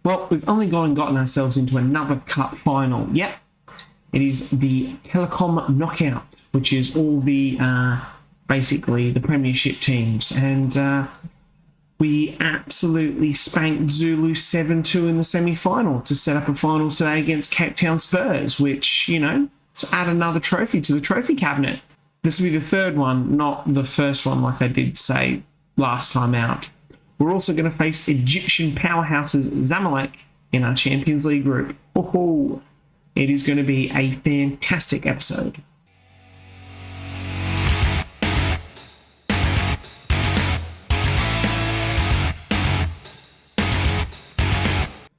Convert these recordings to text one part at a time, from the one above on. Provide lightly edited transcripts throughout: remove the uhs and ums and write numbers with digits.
Well, we've only gone and gotten ourselves into another cup final. Yep, it is the Telkom Knockout, which is all the, basically, the Premiership teams. And we absolutely spanked Zulu 7-2 in the semi-final to set up a final today against Cape Town Spurs, which, you know, to add another trophy to the trophy cabinet. This will be the third one, not the first one like I did say last time out. We're also going to face Egyptian powerhouses Zamalek in our Champions League group. Oh, it is going to be a fantastic episode.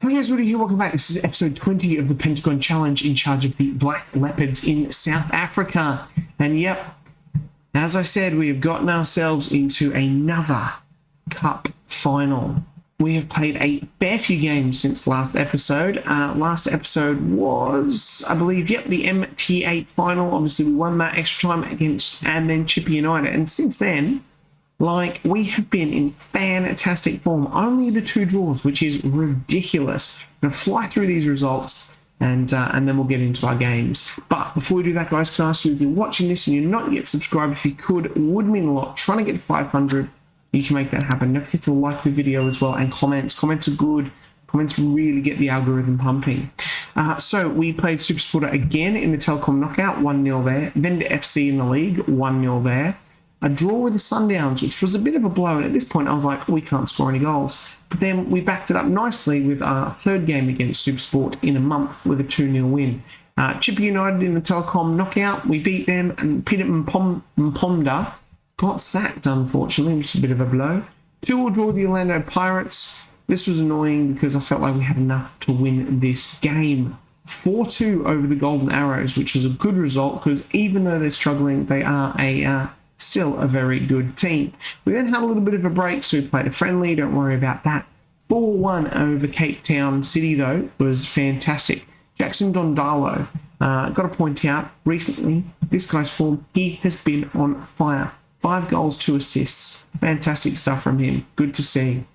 Hey guys, Woody here, welcome back. This is episode 20 of the Pentagon Challenge in charge of the Black Leopards in South Africa. And yep, as I said, we have gotten ourselves into another cup final. We have played a fair few games since last episode. Last episode was, I believe, yep, the MT8 final. Obviously, we won that extra time against and then Chippa United. And since then, like, we have been in fantastic form. Only the 2 draws, which is ridiculous. I'm going to fly through these results and then we'll get into our games. But before we do that, guys, can I ask you, if you're watching this and you're not yet subscribed, if you could, it would mean a lot. Trying to get 500, you can make that happen. Don't forget to like the video as well and comments. Comments are good. Comments really get the algorithm pumping. So we played Supersporter again in the Telkom Knockout, 1-0 there. Vendor FC in the league, 1-0 there. A draw with the Sundowns, which was a bit of a blow. And at this point, I was like, we can't score any goals. But then we backed it up nicely with our third game against Supersport in a month with a 2-0 win. Chippa United in the Telkom Knockout, we beat them, and Peter Mpomda got sacked, unfortunately, which is a bit of a blow. 2-2 draw with the Orlando Pirates. This was annoying because I felt like we had enough to win this game. 4-2 over the Golden Arrows, which was a good result because even though they're struggling, they are still a very good team. We then had a little bit of a break, so we played a friendly. Don't worry about that. 4-1 over Cape Town City, though, was fantastic. Jackson Dondalo, got to point out, recently, this guy's form, he has been on fire. 5 goals, 2 assists. Fantastic stuff from him. Good to see.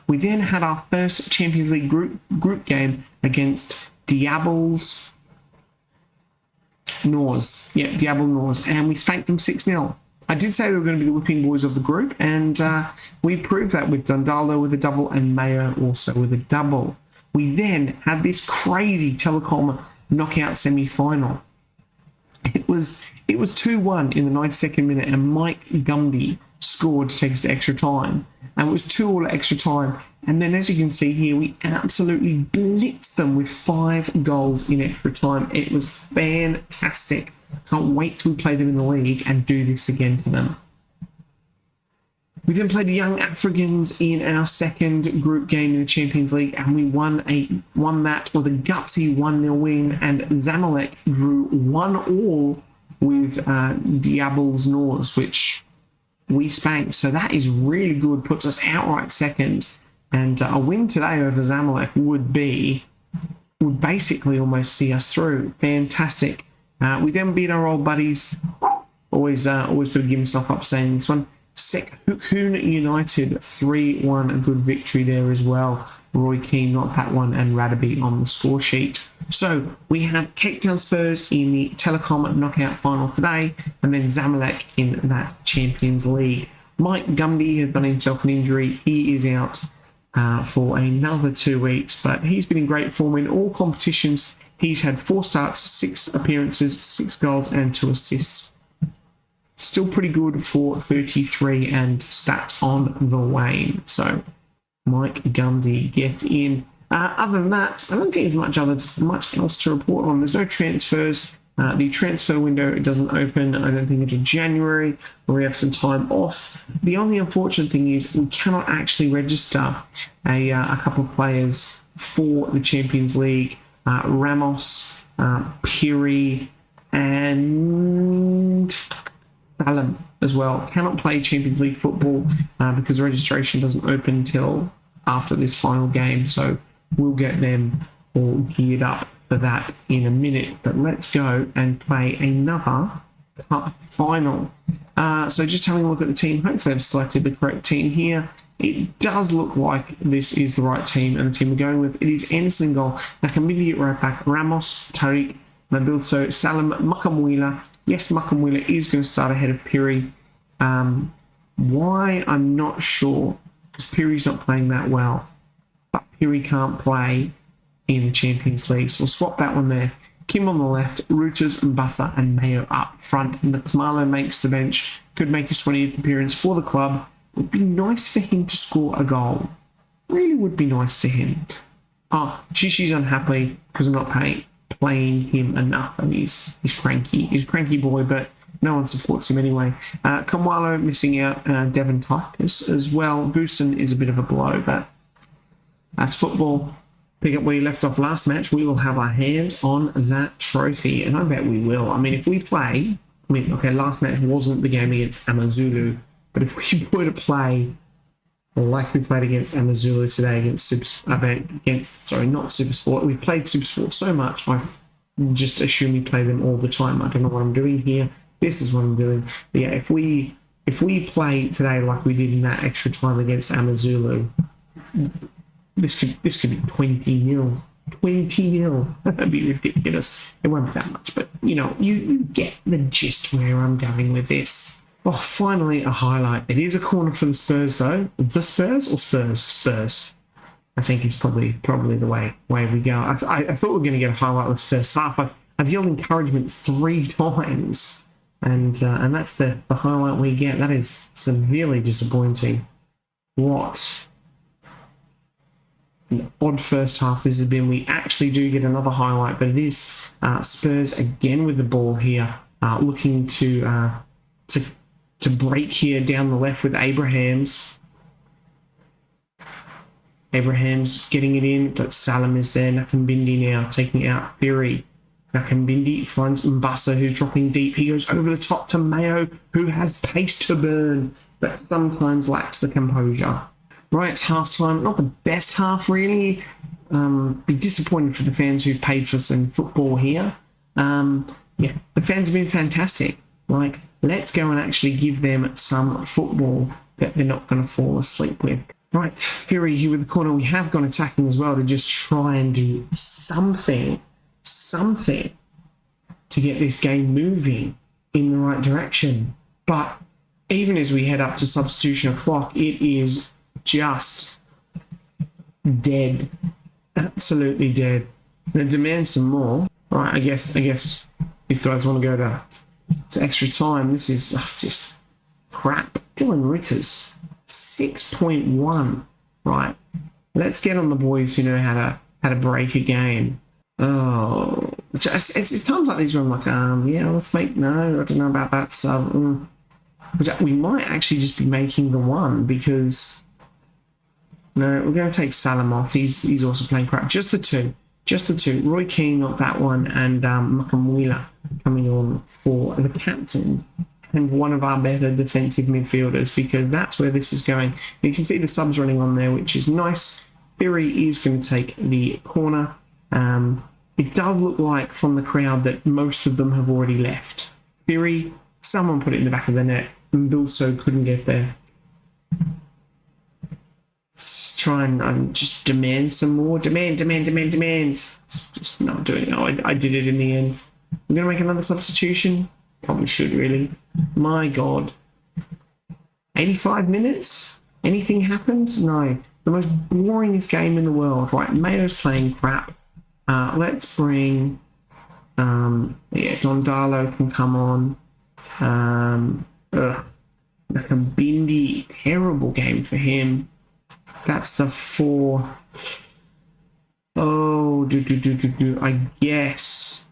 We then had our first Champions League group game against Diables Nors. Yeah, Diable Nors. And we spanked them 6-0. I did say they were going to be the whipping boys of the group, and we proved that with Dondalo with a double and Mayo also with a double. We then had this crazy Telkom Knockout semi-final. It was 2-1 in the 92nd minute, and Mike Gumby scored to take us to extra time. And it was 2-2 extra time. And then, as you can see here, we absolutely blitzed them with 5 goals in extra time. It was fantastic. Can't wait till we play them in the league and do this again to them. We then played the Young Africans in our second group game in the Champions League, and we won that with a gutsy 1-0 win, and Zamalek drew 1-1 with Diables Nors, which we spanked. So that is really good, puts us outright second, and a win today over Zamalek would basically almost see us through. Fantastic. We then beat our old buddies. Always got to give myself up saying this one. Sekhukhune United 3-1, a good victory there as well. Roy Keane not that one, and Radaby on the score sheet. So we have Cape Town Spurs in the Telkom Knockout final today, and then Zamalek in that Champions League. Mike Gumby has done himself an injury. He is out for another 2 weeks, but he's been in great form in all competitions. He's had 4 starts, 6 appearances, 6 goals and 2 assists. Still pretty good for 33 and stats on the wane. So Mike Gumby gets in. Other than that, I don't think there's much else to report on. There's no transfers. The transfer window doesn't open, I don't think, until January, where we have some time off. The only unfortunate thing is we cannot actually register a couple of players for the Champions League. Ramos, Piri, and Salam as well cannot play Champions League football because registration doesn't open until after this final game. So we'll get them all geared up for that in a minute. But let's go and play another cup final. So just having a look at the team. Hopefully I've selected the correct team here. It does look like this is the right team and the team we're going with. It is Anderson in goal, Nakamidi at right back, Ramos, Tariq, Mabilso, Salam, Mukamwila. Yes, Mukamwila is going to start ahead of Piri. Why? I'm not sure, because Piri's not playing that well. But Piri can't play in the Champions League, so we'll swap that one there. Kim on the left, Reuters, Mbassa and Mayo up front. Nxumalo makes the bench, could make his 20th appearance for the club. Would be nice for him to score a goal. Really would be nice to him. Oh, Shishi's unhappy because I'm not playing him enough, and he's cranky. He's a cranky boy, but no one supports him anyway. Kamwalo missing out, Devon Titus as well. Boosen is a bit of a blow, but that's football. Pick up where you left off last match. We will have our hands on that trophy, and I bet we will. I mean, if we play, okay, last match wasn't the game against Amazulu, but if we were to play like we played against Amazulu today against not Supersport. We've played Supersport so much, I just assume we play them all the time. I don't know what I'm doing here. This is what I'm doing. But yeah, if we play today like we did in that extra time against Amazulu, this could be 20-0. 20-0. That'd be ridiculous. It won't be that much, but you get the gist where I'm going with this. Oh, finally a highlight. It is a corner for the Spurs though. The Spurs or Spurs? Spurs. I think it's probably the way we go. I thought we were going to get a highlight this first half. I've yelled encouragement 3 times, and that's the highlight we get. That is severely disappointing. What an odd first half this has been. We actually do get another highlight, but it is Spurs again with the ball here, looking to break here down the left with Abrahams. Abrahams getting it in, but Salam is there. Nakambindi now taking out Fury. Nakambindi finds Mbassa, who's dropping deep. He goes over the top to Mayo, who has pace to burn, but sometimes lacks the composure. Right, it's half-time. Not the best half, really. Be disappointed for the fans who've paid for some football here. Yeah, the fans have been fantastic. Like, let's go and actually give them some football that they're not going to fall asleep with. Right, Fury here with the corner. We have gone attacking as well to just try and do something to get this game moving in the right direction. But even as we head up to substitution o'clock, it is just dead. Absolutely dead. Now demand some more. Right, I guess these guys want to go to extra time. This is just crap. Dylan Ritters, 6.1. Right, let's get on the boys who know how to break a game. Oh, it's times like these where I'm like, yeah, let's make, no, I don't know about that. So we might actually just be making the one, because no, we're going to take Salam off. He's also playing crap. Just the two. Roy Keane, not that one, and Mukamwila coming on for the captain and one of our better defensive midfielders, because that's where this is going. You can see the subs running on there, which is nice. Fury is going to take the corner. It does look like from the crowd that most of them have already left. Fury, someone put it in the back of the net, and Bilso couldn't get there. Let's try and just demand some more. Demand. It's just not doing it. I did it in the end. I'm going to make another substitution. Probably should, really. My God. 85 minutes? Anything happened? No. The most boringest game in the world. Right, Mayo's playing crap. Let's bring... Dondalo can come on. Nakambindi, terrible game for him. That's the 4. Oh, I guess.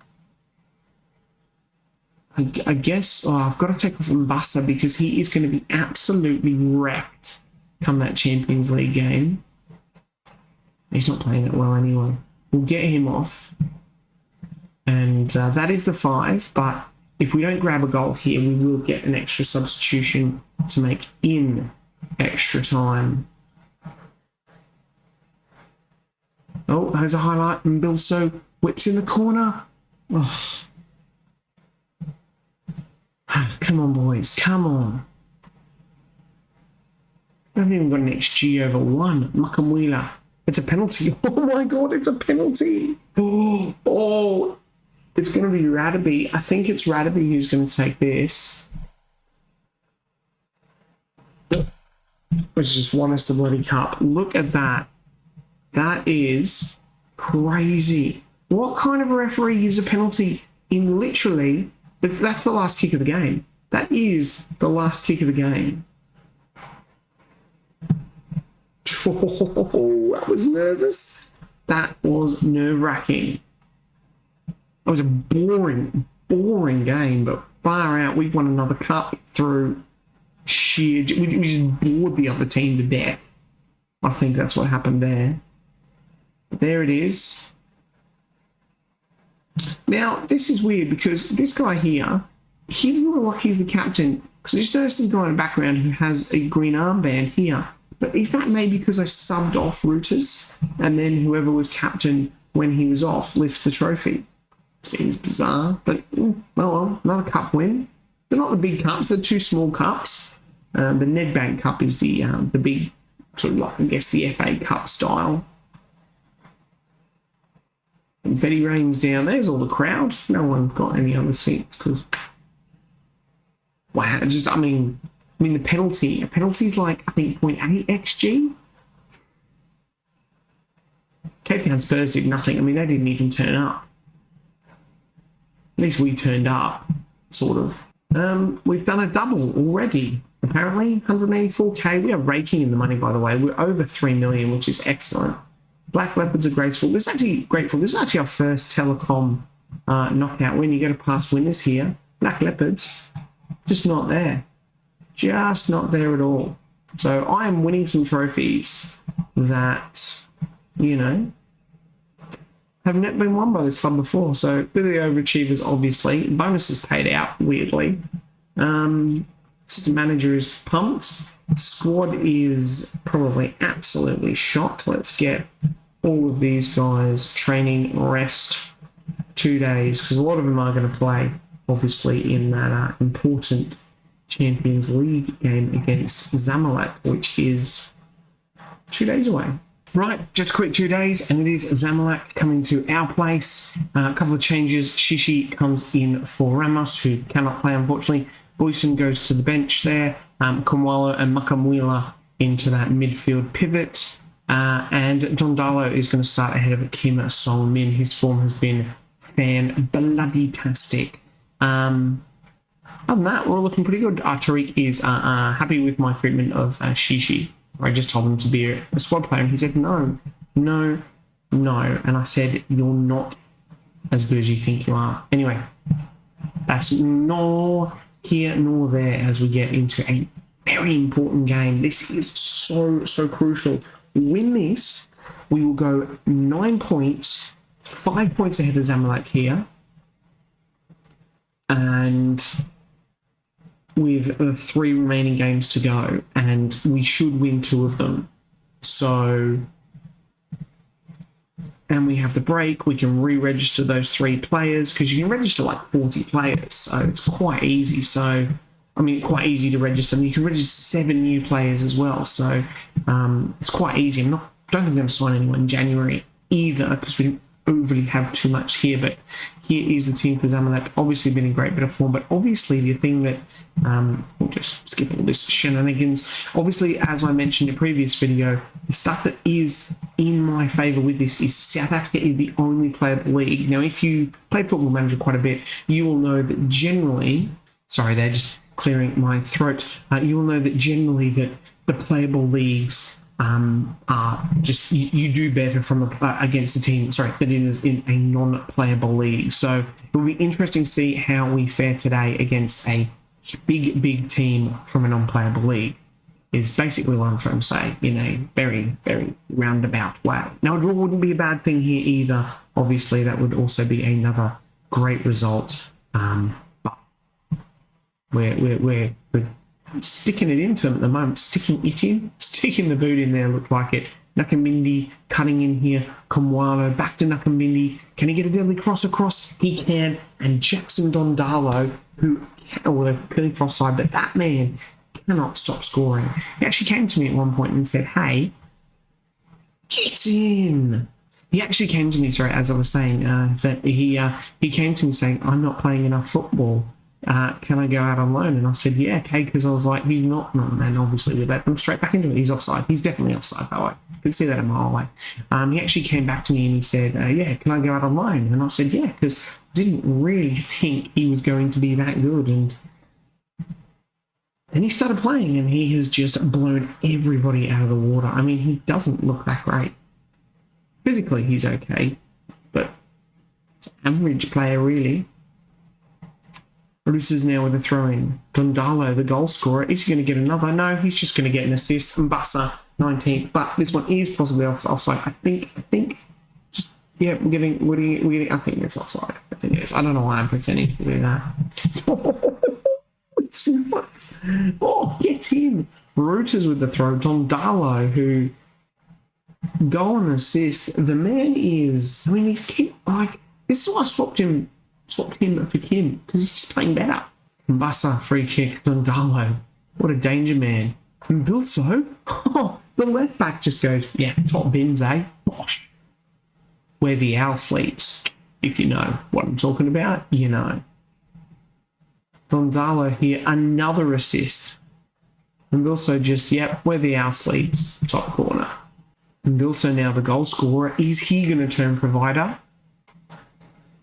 I've got to take off Mbassa because he is going to be absolutely wrecked come that Champions League game. He's not playing that well anyway. We'll get him off. And that is the 5, but if we don't grab a goal here, we will get an extra substitution to make in extra time. Oh, there's a highlight, and Bilso whips in the corner. Oh. Come on, boys, come on. I haven't even got an XG over 1. Makamwila. It's a penalty. Oh my god, it's a penalty. Oh, it's going to be Radaby. I think it's Radaby who's going to take this. Which just won us the bloody cup. Look at that. That is crazy. What kind of a referee gives a penalty in literally... That's the last kick of the game. That is the last kick of the game. Oh, I was nervous. That was nerve-wracking. It was a boring game, but far out. We've won another cup through sheer... We just bored the other team to death. I think that's what happened there. But there it is. Now, this is weird because this guy here, he doesn't look like he's the captain. Because I just noticed this guy in the background who has a green armband here. But is that maybe because I subbed off Reuters and then whoever was captain when he was off lifts the trophy? Seems bizarre, but oh well, another cup win. They're not the big cups, they're 2 small cups. The Nedbank Cup is the big, sort of like, I guess, the FA Cup style. Confetti rains down. There's all the crowd. No one got any other seats because... Wow, I mean, the penalty. A penalty's like, I think, 0.8 XG. Cape Town Spurs did nothing. I mean, they didn't even turn up. At least we turned up, sort of. We've done a double already, apparently. 184k. We are raking in the money, by the way. We're over 3 million, which is excellent. Black Leopards are grateful. This is actually grateful. This is actually our first Telecom knockout win. You go to past winners here. Black Leopards, just not there. Just not there at all. So I am winning some trophies that, you know, have not been won by this club before. So they're the overachievers, obviously. Bonuses paid out, weirdly. Assistant manager is pumped. Squad is probably absolutely shocked. Let's get all of these guys training, rest, 2 days, because a lot of them are going to play, obviously, in that important Champions League game against Zamalek, which is 2 days away. Right, just a quick 2 days, and it is Zamalek coming to our place. A couple of changes. Shishi comes in for Ramos, who cannot play, unfortunately. Boyson goes to the bench there. Kumwalo and Makamwila into that midfield pivot. And Dondalo is going to start ahead of Kim Sol-min. His form has been fan-bloody-tastic. Other than that, we're looking pretty good. Tariq is happy with my treatment of Shishi. I just told him to be a squad player, and he said, no. And I said, you're not as good as you think you are. Anyway, that's nor here nor there as we get into a very important game. This is so crucial. Win this, we will go 9 points, 5 points ahead of Zamalek here. And with the 3 remaining games to go, and we should win 2 of them. So, and we have the break, we can re-register those 3 players, because you can register like 40 players, so it's quite easy. So, I mean, quite easy to register. You can register 7 new players as well, so it's quite easy. Don't think I'm going to sign anyone in January either, because we didn't overly have too much here, but here is the team for Zamalek. Obviously been in great bit of form, but obviously the thing that we'll just skip all this shenanigans. Obviously, as I mentioned in a previous video, the stuff that is in my favour with this is South Africa is the only playable league. Now, if you played Football Manager quite a bit, you will know that generally, sorry, they're just clearing my throat. You will know that generally that the playable leagues are just you do better from against a team that is in a non-playable league. So it will be interesting to see how we fare today against a big team from a non-playable league. Is basically what I'm trying to say in a very roundabout way. Now, a draw wouldn't be a bad thing here either. Obviously, that would also be another great result. But we're sticking it into them at the moment. Sticking the boot in there, looked like it. Nakamindi cutting in here. Kumwalo back to Nakamindi. Can he get a deadly cross across? He can. And Jackson Dondalo, who, well, they're putting for offside, but that man cannot stop scoring. He actually came to me at one point and said, hey, get in. He actually came to me, sorry, as I was saying, that he came to me saying, I'm not playing enough football. Can I go out on loan? And I said, yeah, okay, because I was like, he's not, and obviously we let him straight back into it. He's offside. He's definitely offside, though. I could see that a mile away. He actually came back to me and he said, yeah, can I go out on loan? And I said, yeah, because I didn't really think he was going to be that good. And then he started playing and he has just blown everybody out of the water. I mean, he doesn't look that great. Physically, he's okay, but it's an average player, really. Roosters now with a throw-in. Dondalo, the goal scorer. Is he going to get another? No, he's just going to get an assist. Mbassa, 19th. But this one is possibly offside. I think. Just, yeah, we're getting, I think it's offside. I think it is. I don't know why I'm pretending to do that. It's what? Oh, get in. Roosters with the throw. Dondalo, who... goal and assist. The man is, I mean, he's like, this is why I swapped him for Kim, because he's just playing better. Mbassa, free kick. Dondalo, what a danger man. And Bilso, the left back just goes, yeah, top bins, eh? Bosh. Where the owl sleeps. If you know what I'm talking about, you know. Dondalo here, another assist. And Bilso just, yep, where the owl sleeps, top corner. And Bilso now the goal scorer. Is he going to turn provider?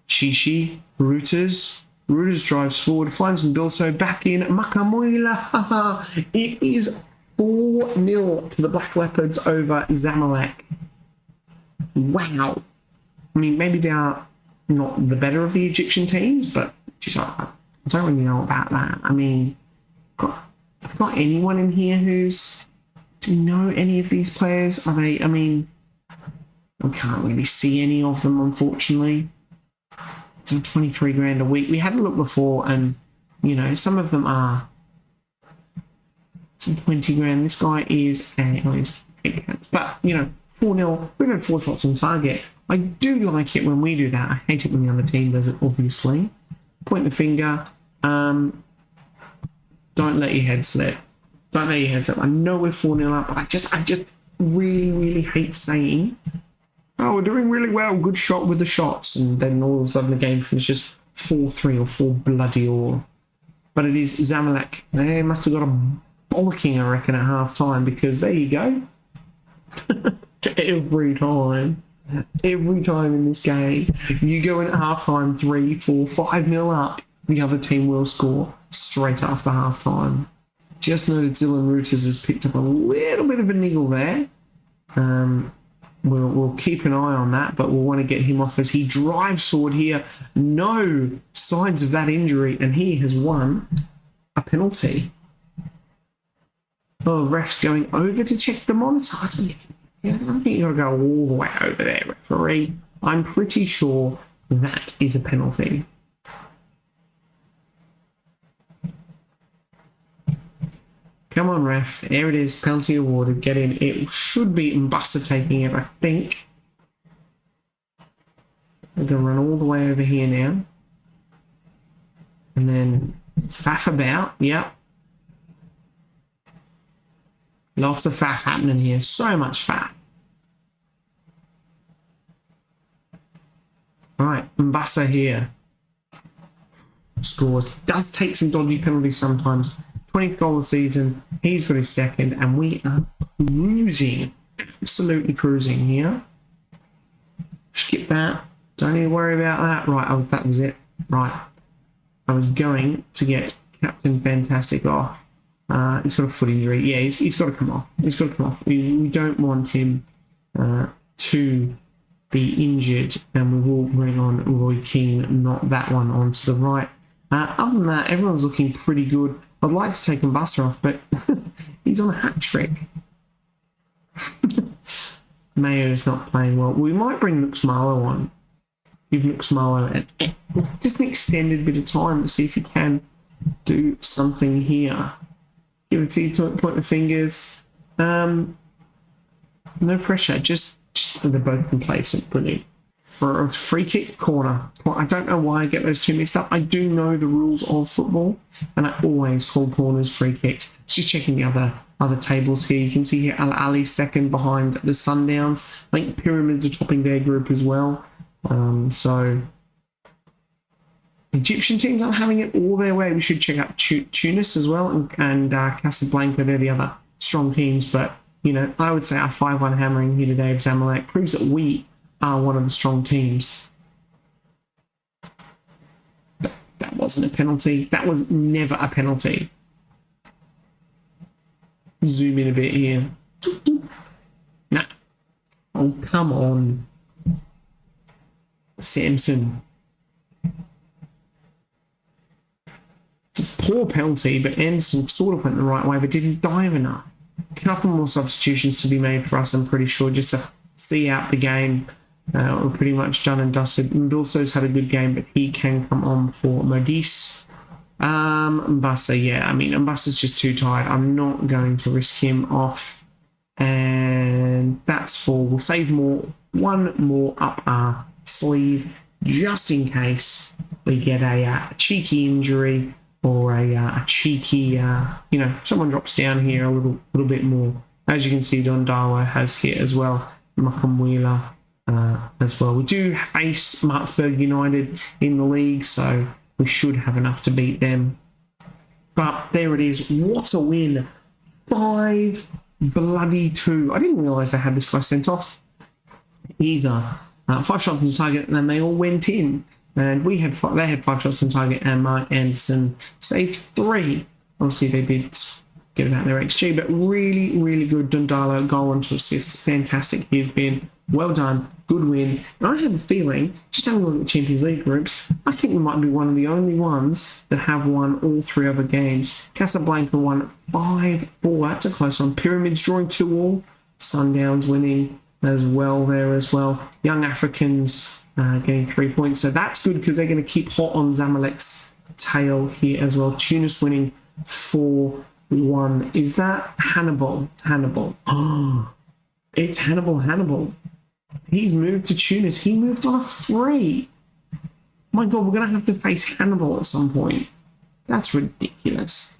Chichi, Roosters drives forward, finds Bilso back in. Makamuila. It is 4-0 to the Black Leopards over Zamalek. Wow. I mean, maybe they are not the better of the Egyptian teams, but geez, I don't really know about that. I mean, I've got anyone in here who's... Do you know any of these players? Are they, I mean, I can't really see any of them, unfortunately. It's on 23 grand a week. We had a look before and, you know, some of them are some 20 grand. This guy is but, you know, 4-0. We've had 4 shots on target. I do like it when we do that. I hate it when the other team does it, obviously. Point the finger. Don't let your head slip. Don't let your head slip. I know we're 4-0 up, but I just really, really hate saying, oh, we're doing really well, good shot with the shots, and then all of a sudden the game finishes 4-3 or 4 bloody all. But it is Zamalek. They must have got a bollocking, I reckon, at half-time, because there you go. Every time in this game, you go in at half-time 3, 4, 5-0 up, the other team will score straight after half-time. Just noted Dylan Roosters has picked up a little bit of a niggle there. We'll keep an eye on that, but we'll want to get him off as he drives forward here. No signs of that injury, and he has won a penalty. Oh, the ref's going over to check the monitor. I don't think you've got to go all the way over there, referee. I'm pretty sure that is a penalty. Come on, ref. There it is. Penalty awarded. Get in. It should be Mbassa taking it, I think. We're going to run all the way over here now. And then faff about. Yep. Lots of faff happening here. So much faff. Right. Mbassa here. Scores. Does take some dodgy penalties sometimes. 20th goal of the season, he's got his second, and we are cruising, absolutely cruising here. Skip that, don't need to worry about that. Right, that was it. Right, I was going to get Captain Fantastic off. He's got a foot injury. Yeah, he's got to come off. He's got to come off. We don't want him to be injured, and we will bring on Roy Keane, not that one, onto the right. Other than that, everyone's looking pretty good. I'd like to take Mbassa off, but he's on a hat trick. Mayo's not playing well. We might bring Nuxmalo on. Give Nuxmalo just an extended bit of time to see if he can do something here. Give it to you, point the fingers. No pressure, just they're both complacent. Brilliant. For a free kick corner. I don't know why I get those two mixed up. I do know the rules of football, and I always call corners free kicks. Just checking the other tables here. You can see here Al Ali second behind the Sundowns. I think Pyramids are topping their group as well. So Egyptian teams aren't having it all their way. We should check out Tunis as well and Casablanca. They're the other strong teams. But, you know, I would say our 5-1 hammering here today of Zamalek proves that we are one of the strong teams. But that wasn't a penalty. That was never a penalty. Zoom in a bit here. Nah. Oh, come on. Samson. It's a poor penalty, but Anderson sort of went the right way, but didn't dive enough. A couple more substitutions to be made for us, I'm pretty sure, just to see out the game. We're pretty much done and dusted. Mbilso's had a good game, but he can come on for Modis. Mbassa, yeah, I mean, Mbassa's just too tired. I'm not going to risk him off. And that's full. We'll save one more up our sleeve, just in case we get a cheeky injury or a cheeky, you know, someone drops down here a little bit more. As you can see, Don Darwa has hit as well. Makamwila as well. We do face Martsburg United in the league, so we should have enough to beat them. But there it is. What a win. 5-2. I didn't realise they had this guy sent off either. 5 shots on target, and then they all went in. And they had 5 shots on target, and Mark Anderson saved 3. Obviously, they did get about their XG, but really, really good. Dundalo, goal and 2 assists. Fantastic. He has been well done. Good win. And I have a feeling, just having a look at the Champions League groups, I think we might be one of the only ones that have won all 3 other games. Casablanca won 5-4. That's a close one. Pyramids drawing 2-2. Sundowns winning as well there as well. Young Africans getting 3 points. So that's good because they're going to keep hot on Zamalek's tail here as well. Tunis winning 4-1. Is that Hannibal? Oh, it's Hannibal. He's moved to Tunis. He moved on a 3. My God, we're going to have to face Hannibal at some point. That's ridiculous.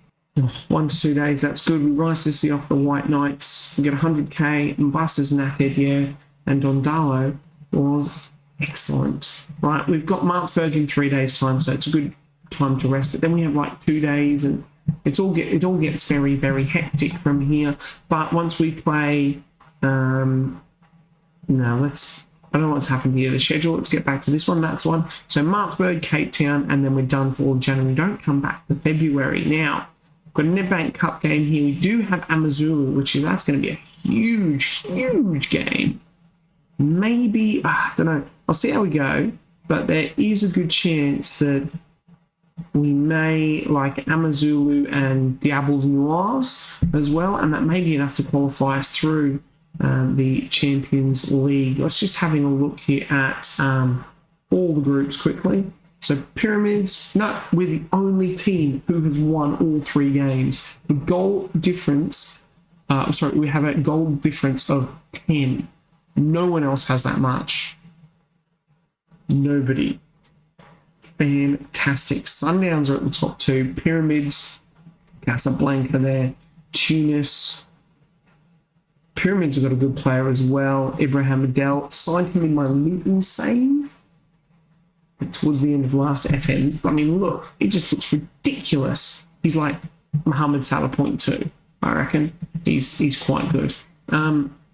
1 to 2 days, that's good. We rise to see off the White Knights. We get 100k. Mbassa's knackered, yeah. And Dondalo was excellent. Right, we've got Martsburg in 3 days' time, so it's a good time to rest. But then we have like 2 days, and it all gets very, very hectic from here. But once we play... I don't know what's happened here. The schedule, let's get back to this one. That's one. So Martsburg, Cape Town, and then we're done for January. Don't come back to February. Now, we've got a Nedbank Cup game here. We do have Amazulu, that's going to be a huge, huge game. Maybe, I don't know. I'll see how we go. But there is a good chance that we may like Amazulu and Diables Noirs as well. And that may be enough to qualify us through the Champions League. Let's just having a look here at all the groups quickly. So Pyramids, we're the only team who has won all 3 games. The goal difference, we have a goal difference of 10. No one else has that much. Nobody. Fantastic. Sundowns are at the top 2. Pyramids, Casablanca there, Tunis. Pyramids have got a good player as well. Ibrahim Adel, signed him in my Luton save towards the end of last FM. I mean, look, it just looks ridiculous. He's like Mohamed Salah 0.2, I reckon. He's quite good.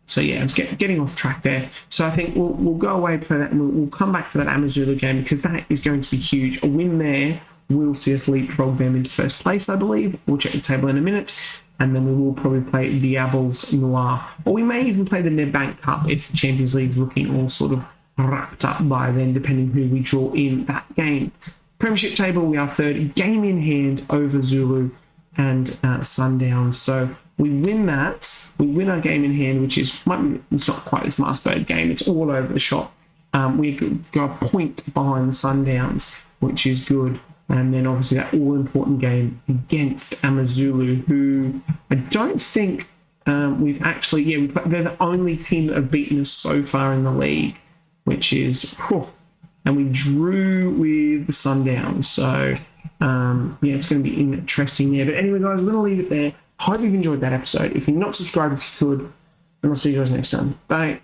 So yeah, I'm getting off track there. So I think we'll go away, play that, and we'll come back for that Amazulu game because that is going to be huge. A win there will see us leapfrog them into first place, I believe. We'll check the table in a minute. And then we will probably play Diables Noir. Or we may even play the Nedbank Cup if the Champions League's looking all sort of wrapped up by then, depending who we draw in that game. Premiership table, we are 3rd. Game in hand over Zulu and Sundowns. So we win that. We win our game in hand, which is, it's not quite this Martsburg game. It's all over the shop. We go a point behind Sundowns, which is good. And then obviously that all-important game against Amazulu, who I don't think we've actually... they're the only team that have beaten us so far in the league, which is... and we drew with the Sundowns. So, it's going to be interesting there. But anyway, guys, we're going to leave it there. Hope you've enjoyed that episode. If you're not subscribed, if you could, and I'll see you guys next time. Bye.